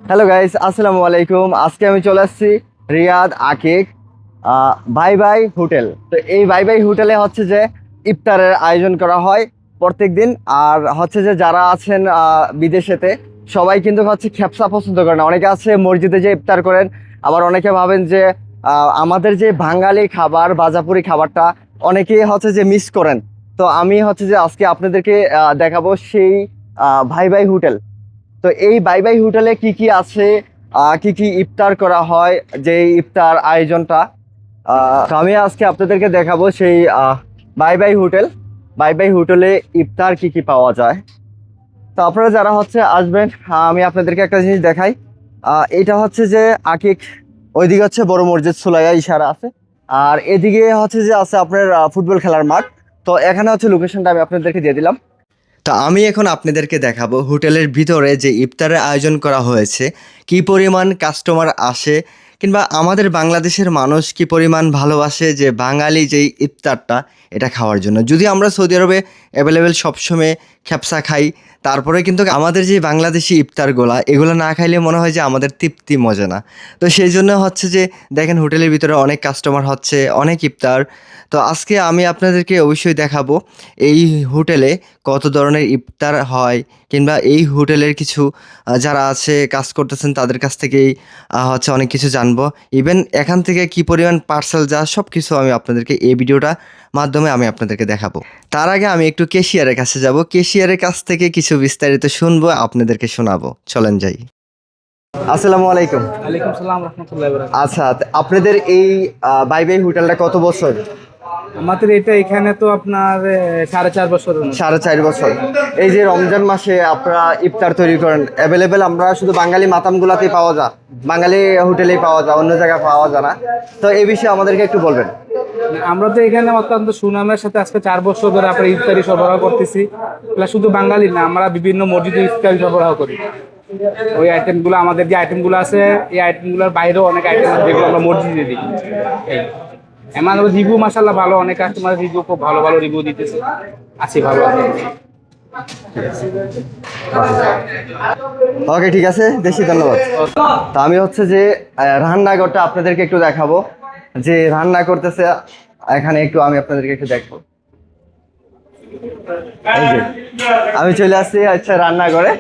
Hello guys, আসসালামু আলাইকুম। আজকে আমি চলে আসছি রিয়াদ আকিক বাই বাই হোটেল। তো এই বাই বাই হোটেলে হচ্ছে যে ইফতারের আয়োজন করা হয় প্রত্যেক দিন। আর হচ্ছে যে যারা আছেন বিদেশেতে, সবাই কিন্তু হচ্ছে খেপসা পছন্দ করেন। অনেকে আছে মসজিদে যে ইফতার করেন, আবার অনেকে ভাবেন যে আমাদের যে বাঙালি খাবার বাজাপুরি খাবারটা অনেকেই হচ্ছে যে মিস করেন। তো আমি হচ্ছে যে আজকে আপনাদেরকে দেখাবো সেই ভাই ভাই হোটেল। তো এই বাই বাই হোটেলে কি কি আছে, কি কি ইফতার করা হয়, যে ইফতার আয়োজনটা তো আমি আজকে আপনাদেরকে দেখাবো সেই bye bye hotel. Bye bye হোটেলে ইফতার কি কি পাওয়া যায়। তো আপনারা যারা হচ্ছে আসবেন, আমি আপনাদেরকে একটা জিনিস দেখাই। এটা হচ্ছে যে আকিক, ওইদিকে হচ্ছে বড় মসজিদ সুলাইয়া ইশারা আছে, আর এদিকে হচ্ছে যে আছে আপনার ফুটবল খেলার মাঠ। তো এখানে হচ্ছে লোকেশনটা আমি আপনাদেরকে দিয়ে দিলাম। তো আমি এখন আপনাদেরকে দেখাবো হোটেলের ভিতরে যে ইফতারের আয়োজন করা হয়েছে, কি পরিমাণ কাস্টমার আসে, কিংবা আমাদের বাংলাদেশের মানুষ কি পরিমাণ ভালোবাসে যে বাঙালি যেই ইফতারটা এটা খাওয়ার জন্য। যদি আমরা সৌদি আরবে অ্যাভেলেবেল সবসময় খেপসা খাই, তারপরে কিন্তু আমাদের যে বাংলাদেশি ইফতারগুলা এগুলো না খাইলে মনে হয় যে আমাদের তৃপ্তি মজে না। তো সেই জন্য হচ্ছে যে দেখেন হোটেলের ভিতরে অনেক কাস্টমার হচ্ছে, অনেক ইফতার। তো আজকে আমি আপনাদেরকে অবশ্যই দেখাবো এই হোটেলে কত ধরনের ইফতার হয়, কিংবা এই হোটেলের কিছু যারা আছে কাজ করতেছেন তাদের কাছ থেকেই হচ্ছে অনেক কিছু জানবো। ইভেন এখান থেকে কি পরিমাণ পার্সেল যা সব কিছু আমি আপনাদেরকে এই ভিডিওটা মাধ্যমে আমি আপনাদেরকে দেখাবো। তার আগে আমি একটু ক্যাশিয়ারের কাছে যাব, ক্যাশিয়ারের কাছ থেকে কিছু বিস্তারিত শুনবো, আপনাদেরকে শোনাবো। চলেন যাই। আসসালামু আলাইকুম। ওয়ালাইকুম সালাম রাহমাতুল্লাহি ওয়া বারাকাতুহু। আচ্ছা, আপনাদের এই বাই বাই হোটেলটা কত বছর? আমাদের এটা এখানে তো আপনার 4.5 বছর। 4.5 বছর। এই যে রমজান মাসে আপনারা ইফতার তৈরি করেন, অ্যাভেলেবেল আমরা শুধু বাঙালি মাতামগুলাতেই পাওয়া যায়, বাঙালি হোটেলেই পাওয়া যায়, অন্য জায়গায় পাওয়া যায় না। তো এই বিষয়ে আমাদেরকে একটু বলবেন। আমরা তো এখানে অত্যন্ত সুনামের সাথে আজকে 4 বছর ধরে আপনার ইফতারি সরবরাহ করতেছি। প্লাস শুধু বাঙালি না, আমরা বিভিন্ন মসজিদে ইফতারি সরবরাহ করি। ওই আইটেমগুলো, আমাদের যে আইটেমগুলো আছে এই আইটেমগুলোর বাইরেও অনেক আইটেম আছে যেগুলো আমরা মসজিদে দিই। এই এমন রিভিউ মাশাআল্লাহ ভালো, অনেক কাস্টমার রিভিউ খুব ভালো ভালো রিভিউ দিতেছে। আছি ভালো আছে। ওকে, ঠিক আছে, বেশি ধন্যবাদ। তো আমি হচ্ছে যে রান্নাঘরটা আপনাদেরকে একটু দেখাবো, যে রান্না করতেছে এখানে। একটু আমি আপনাদেরকে একটু দেখাবো। এই যে আমি চলে আসছি আচ্ছা রান্নাঘরে।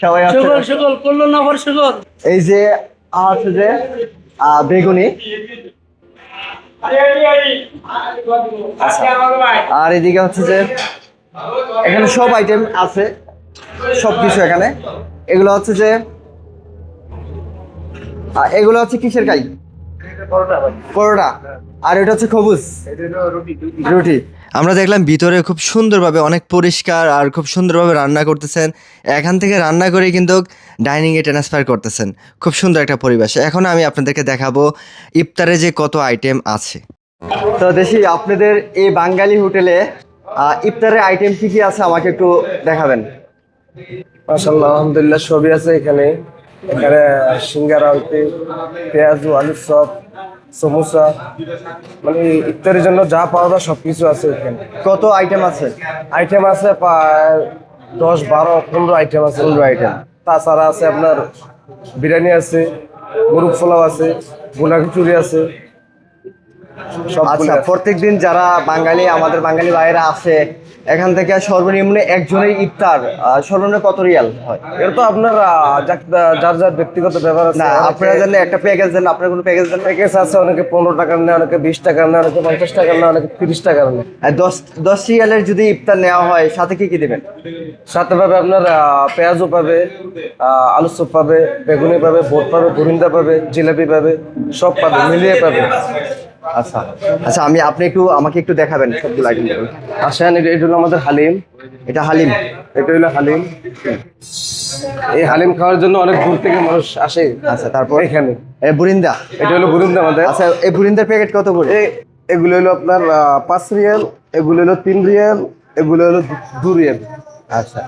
সবাই এই যে আছে যে বেগুনি, আর এদিকে হচ্ছে যে এখানে সব আইটেম আছে, সবকিছু এখানে। এগুলো হচ্ছে যে এগুলো হচ্ছে কিসের কাই? পরোটা। আর এটা হচ্ছে খবুজ, রুটি। আমরা দেখলাম ভিতরে খুব সুন্দরভাবে, অনেক পরিষ্কার আর খুব সুন্দরভাবে রান্না করতেছেন। এখান থেকে রান্না করে কিন্তু ডাইনিংয়ে ট্রান্সফার করতেছেন। খুব সুন্দর একটা পরিবেশ। এখন আমি আপনাদেরকে দেখাবো ইফতারে যে কত আইটেম আছে। তো দেখি আপনাদের এই বাঙালি হোটেলে ইফতারের আইটেম কি কি আছে আমাকে একটু দেখাবেন। মাশাআল্লাহ, আলহামদুলিল্লাহ সবই আছে এখানে। এখানে সিঙ্গারা হইতে পেঁয়াজু, আলুর চপ, সমোসা, মানে ইফতারের জন্য যা পাওয়া যায় সবকিছু আছে এখানে। কত আইটেম আছে? আইটেম আছে প্রায় 10, 12, 15 আইটেম আছে। 15 আইটেম। তাছাড়া আছে আপনার বিরিয়ানি আছে, মুরগ পোলাও আছে, ভুনা খিচুড়ি আছে। আচ্ছা, প্রত্যেকদিন যারা বাঙালি, আমাদের বাঙালি ভাইয়েরা আসে, এখান থেকে সর্বনিম্ন একজনের ইফতার সর্বনিম্ন কত রিয়াল হয়? এটা তো আপনার যার যার ব্যক্তিগত ব্যাপার আছে। না, আপনারা জানেন একটা প্যাকেজ দেন, আপনার কোনো প্যাকেজ দেন? প্যাকেজ আছে, অনেকে 15 টাকার নেয়, অনেকে 20 টাকার নেয়, অনেকে 50 টাকার নেয়, অনেকে 30 টাকার নেয়। 10 রিয়ালের যদি ইফতার নেওয়া হয়, সাথে কি কি দেবেন? সাথে পাবে আপনার পেঁয়াজও পাবে, আলু চপ পাবে, বেগুনি পাবে, বোট পাবে, বুরিন্দা পাবে, জিলাপি পাবে, সব পাবে, মিলিয়ে পাবে। আচ্ছা আচ্ছা, আপনি একটু আমাকে একটু দেখাবেন সবগুলো আইটেম। আসেন, এটা হলো আমাদের হালিম। এটা হালিম। এটা হলো হালিম। এই হালিম খাওয়ার জন্য অনেক দূর থেকে মানুষ আসে। আচ্ছা, তারপর এখানে বুরিন্দা। এটা হলো বুরিন্দা আমাদের। আচ্ছা, এই বুরিন্দার প্যাকেট কত করে? এগুলো হলো আপনার 5 রিয়াল, এগুলো হলো 3 রিয়াল, এগুলো হলো 2 রিয়াল। আচ্ছা,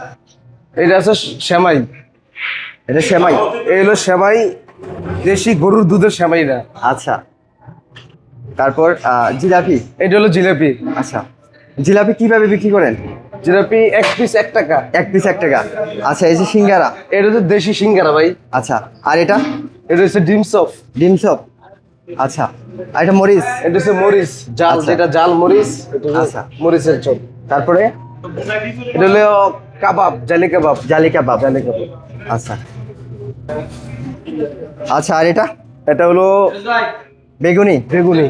এটা আছে সেমাই। এটা সেমাই। এই হলো সেমাই, দেশি গরুর দুধের সেমাই না। আচ্ছা, তারপর জিলাপি। এটা হলো জিলাপি। আচ্ছা, জিলাপি কিভাবে বিক্রি করেন? জিলাপি এক পিস 1 টাকা। এক পিস 1 টাকা। আচ্ছা, এই যে সিঙ্গারা, এটা তো দেশি সিঙ্গারা ভাই। আচ্ছা, আর এটা এটা হচ্ছে ডিম চপ। ডিম চপ। আচ্ছা, আর এটা মরিচ। এটা হচ্ছে মরিচ জাল, আচ্ছা। যেটা জাল মরিচ, এটা হচ্ছে আচ্ছা। মরিচের চপ। তারপরে এটা হলো কাবাব, জালি কাবাব। জালি কাবাব। জালি কাবাব। আচ্ছা আচ্ছা, আর এটা এটা হলো বেগুনি। বেগুনি।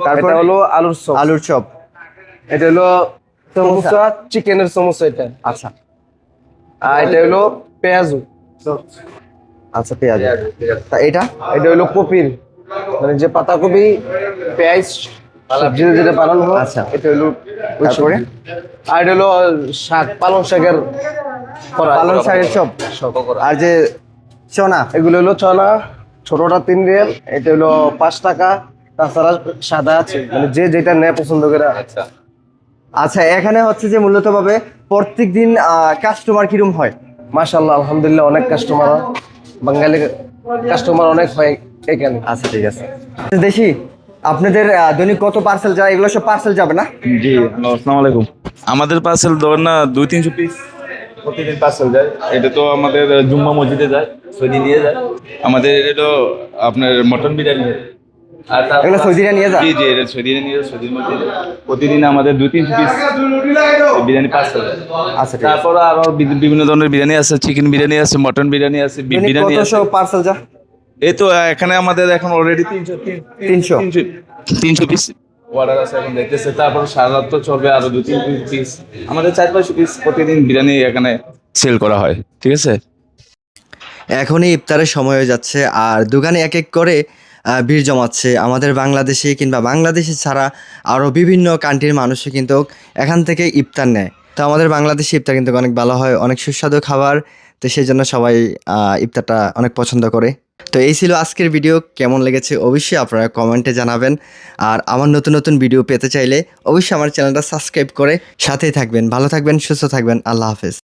তারপর এটা হলো আলুর চপ। আলুর চপ। এটা হলো সমোসা, চিকেনের সমোসা এটা। আচ্ছা আর এটা হলো পেঁয়াজু। আচ্ছা, পেঁয়াজ। তা এটা এটা হলো কপির, মানে যে পাতাকপি পেঁয়াজ সবজি যেটা বানানো হয়। আচ্ছা। এটা হলো ওই তারপরে? সবজি। আর এটা হলো শাক, পালং শাকের করা। পালং শাকের চপ। আর যে চনা, এগুলো হলো চনা, ছোটটা 3 রিয়াল, এটা হলো 5 টাকা। তাছাড়া সাদা আছে, মানে যে যেটা নেয় পছন্দ করে। আচ্ছা, এখানে হচ্ছে যে মূলত ভাবে প্রত্যেকদিন কাস্টমার কিরম হয়? মাশাআল্লাহ, আলহামদুলিল্লাহ, অনেক কাস্টমার, বাঙালি কাস্টমার অনেক হয় এখানে। আচ্ছা, ঠিক আছে। দেখি আপনাদের দৈনিক কত পার্সেল যায়? এগুলো সব পার্সেল যাবে না? জি, আসসালামু আলাইকুম। আমাদের পার্সেল ধরেন না 200-300 পিস প্রতিদিন পার্সেল যায়। এটা তো আমাদের জুম্মা মসজিদে যায়, সৌদি নিয়ে যায়। আমাদের এটা আপনার মটন বিরিয়ানি। আর এগুলো সৌদিরা নিয়ে যায়? জি জি, এটা সৌদিরা নিয়ে যায়, সৌদির মসজিদে প্রতিদিন আমাদের 200-300 পিস বিরিয়ানি পার্সেল যায়। আচ্ছা, ঠিক আছে। তারপর আরো বিভিন্ন ধরনের বিরিয়ানি আছে, চিকেন বিরিয়ানি আছে, মটন বিরিয়ানি আছে, বিফ দৈনিক বিরিয়ানি আছে। কতশো পার্সেল যায়? এই তো এখানে আমাদের এখন অলরেডি 300 পিস অর্ডার আছে এখন দেখতেছে। তারপর সারা রাত তো চলবে, আরো 2-3 পিস। আমাদের 400-500 পিস প্রতিদিন বিরিয়ানি এখানে সেল করা হয়, ঠিক আছে। এখনই ইফতারের সময় হয়ে যাচ্ছে আর দোকানে এক এক করে ভিড় জমাচ্ছে আমাদের বাংলাদেশি কিংবা বাংলাদেশি ছাড়া আরও বিভিন্ন কান্ট্রির মানুষও কিন্তু এখান থেকে ইফতার নেয়। তো আমাদের বাংলাদেশি ইফতার কিন্তু অনেক ভালো হয়, অনেক সুস্বাদু খাবার। তো সেই জন্য সবাই ইফতারটা অনেক পছন্দ করে। তো এই ছিল আজকের ভিডিও। কেমন লেগেছে অবশ্যই আপনারা কমেন্টে জানাবেন। আর আমার নতুন নতুন ভিডিও পেতে চাইলে অবশ্যই আমার চ্যানেলটা সাবস্ক্রাইব করে সাথেই থাকবেন। ভালো থাকবেন, সুস্থ থাকবেন। আল্লাহ হাফেজ।